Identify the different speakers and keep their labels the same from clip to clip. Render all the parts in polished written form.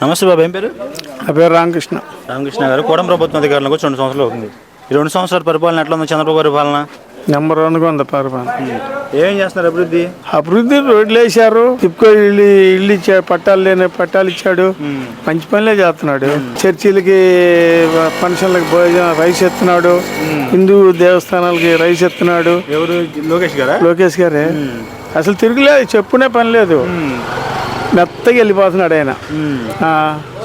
Speaker 1: నమస్తే బాబు, ఏం పేరు?
Speaker 2: నా పేరు రామకృష్ణ.
Speaker 1: రామకృష్ణ గారు, కూటమి ప్రభుత్వం అధికారంలోకి వచ్చి 2 సంవత్సరాలు అవుతుంది. ఈ 2 సంవత్సరాల పరిపాలన ఎట్లా ఉంది? చంద్రబాబు పరిపాలన
Speaker 2: నెంబర్ 1గా ఉంది పరిపాలన.
Speaker 1: ఏమేం చేస్తున్నారు అభివృద్ధి?
Speaker 2: అభివృద్ధి రోడ్లు వేసారు, తిప్పుకో ఇల్లు ఇచ్చాడు, పట్టాలు లేని పట్టాలు ఇచ్చాడు, మంచి పనులే చేస్తున్నాడు. చర్చిలకి ఫంక్షన్లకి భోజనం రైస్ ఎత్తున్నాడు, హిందూ దేవస్థానాలకి రైస్ ఎత్తున్నాడు.
Speaker 1: ఎవరు?
Speaker 2: లోకేష్ గారే. అసలు తిరుగులేదు, చెప్పునే పని లేదు, మెత్తగా వెళ్ళిపోతున్నాడు ఆయన.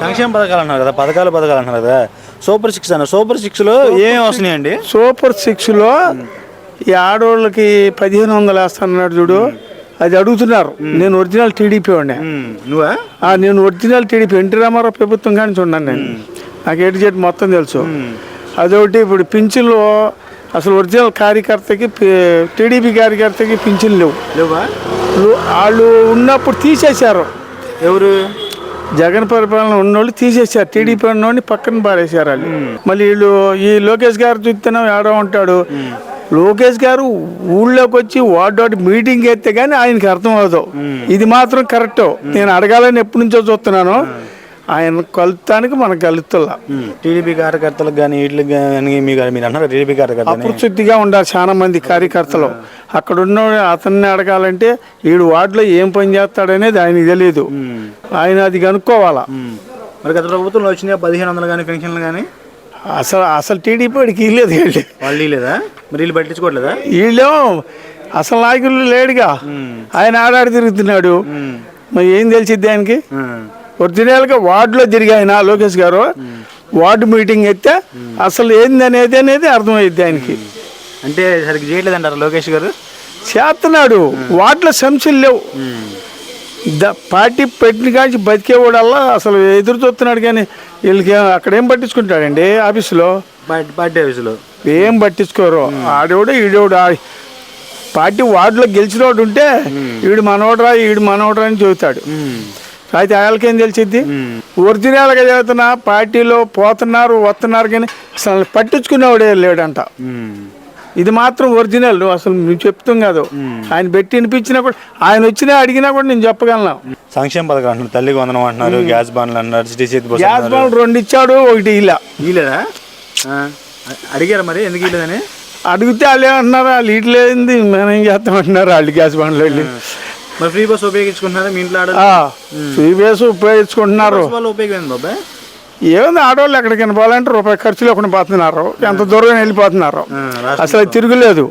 Speaker 1: సంక్షేమ పథకాలు అన్నారు కదా, పథకాలు అన్నారు కదా. సూపర్ 6 అన్న, సూపర్ 6లో ఏమేమి వస్తున్నాయండి?
Speaker 2: సూపర్ 6లో ఈ ఆడవాళ్ళకి 1500 వేస్తానన్నాడు చూడు, అది అడుగుతున్నారు. నేను ఒరిజినల్ టీడీపీ వాడిని.
Speaker 1: నువ్వా?
Speaker 2: నేను ఒరిజినల్ టీడీపీ, ఎన్టీ రామారావు ప్రభుత్వం కానీ చూడండి, నేను నాకు ఏటు మొత్తం తెలుసు. అదొకటి. ఇప్పుడు పింఛన్లు అసలు ఒరిజినల్ కార్యకర్తకి, టీడీపీ కార్యకర్తకి పింఛన్లు
Speaker 1: లేవా?
Speaker 2: వాళ్ళు ఉన్నప్పుడు తీసేశారు.
Speaker 1: ఎవరు?
Speaker 2: జగన్ పరిపాలన ఉన్నోళ్ళు తీసేశారు, టీడీపీ ఉన్నోడిని పక్కన పారేశారు వాళ్ళు. మళ్ళీ వీళ్ళు ఈ లోకేష్ గారు చూస్తేనే ఏడో ఉంటాడు. లోకేష్ గారు ఊళ్ళోకి వచ్చి వార్డు మీటింగ్ ఎత్తే కానీ ఆయనకి అర్థం అవ్వదు. ఇది మాత్రం కరెక్ట్. నేను అడగాలని ఎప్పటి నుంచో చూస్తున్నాను. ఆయన కలుతానికి మనకు కలుతుల్లా.
Speaker 1: టీడీపీ కార్యకర్తలకు కానీ వీటికి కానీ మీరు అన్నారు టీడీపీ కార్యకర్తలు
Speaker 2: అపృశుద్ధిగా ఉండాలి చాలా మంది కార్యకర్తలు. అక్కడ ఉన్న అతన్ని అడగాలంటే వీడు వార్డులో ఏం పని చేస్తాడనేది ఆయనకి తెలియదు. ఆయన అది కనుక్కోవాలా.
Speaker 1: మరి గత ప్రభుత్వంలో వచ్చినాయి 1500 కానీ పెన్షన్లు కానీ.
Speaker 2: అసలు టీడీపీ వాడికి ఇవ్వలేదు.
Speaker 1: వాళ్ళు లేదా? మరి వీళ్ళు పట్టించుకోవట్లేదా?
Speaker 2: వీళ్ళు అసలు నాయకులు లేడుగా, ఆయన ఆడాడి తిరుగుతున్నాడు. మరి ఏం తెలిసిద్ది ఆయనకి? ఒరిజినల్గా వార్డులో తిరిగి ఆయన లోకేష్ గారు వార్డు మీటింగ్ అయితే అసలు ఏంది అనేది అర్థమైద్ది ఆయనకి.
Speaker 1: అంటే సరిగ్గా చేయట్లేదంటారు లోకేష్ గారు?
Speaker 2: చేస్తున్నాడు. వార్డులో సమస్యలు లేవు. పార్టీ పెట్టిన కానీ బతికేవాడల్లా అసలు ఎదురు చూస్తున్నాడు. కానీ వీళ్ళకి అక్కడేం పట్టించుకుంటాడండి? ఆఫీసులో,
Speaker 1: పార్టీ ఆఫీసులో
Speaker 2: ఏం పట్టించుకోరు. ఆడేవాడు ఈడేవాడు. పార్టీ వార్డులో గెలిచినోడు ఉంటే ఈడు మనోడరా అని చెబుతాడు. అయితే వాళ్ళకేం తెలిసిద్ది? ఒరిజినల్గా చదువుతున్నా పార్టీలో పోతున్నారు వస్తున్నారు కానీ అసలు పట్టించుకునేవాడే లేడంట. ఇది మాత్రం ఒరిజినల్. అసలు నువ్వు చెప్తాం కాదు, ఆయన పెట్టి వినిపించినా కూడా, ఆయన వచ్చినా అడిగినా కూడా నేను చెప్పగలను.
Speaker 1: సంక్షేమ పథకాలు అంటున్నారు, తల్లికి వందనం అంటున్నారు, గ్యాస్ బాండ్లు అంటున్నారు,
Speaker 2: గ్యాస్ బాండ్లు 2 ఇచ్చాడు, 1
Speaker 1: ఇలేదా? అడిగారా మరి ఎందుకు ఇలేదని?
Speaker 2: అడిగితే వాళ్ళు ఏమంటున్నారు, వాళ్ళు ఇట్లేంది మనం ఏం చేస్తామంటున్నారు వాళ్ళు. గ్యాస్ బాండ్లు వెళ్ళి
Speaker 1: మరి ఫ్రీ బస్ ఉపయోగించుకుంటున్నారు మీ ఇంట్లో?
Speaker 2: ఫ్రీ బస్ ఉపయోగించుకుంటున్నారు.
Speaker 1: ఉపయోగం బాబాయ్
Speaker 2: ఏముంది, ఆడవాళ్ళు ఎక్కడికైనా పోవాలంటే రూపాయి ఖర్చు లేకుండా పోతున్నారు, ఎంత దూరం వెళ్ళిపోతున్నారు. అసలు తిరుగులేదు.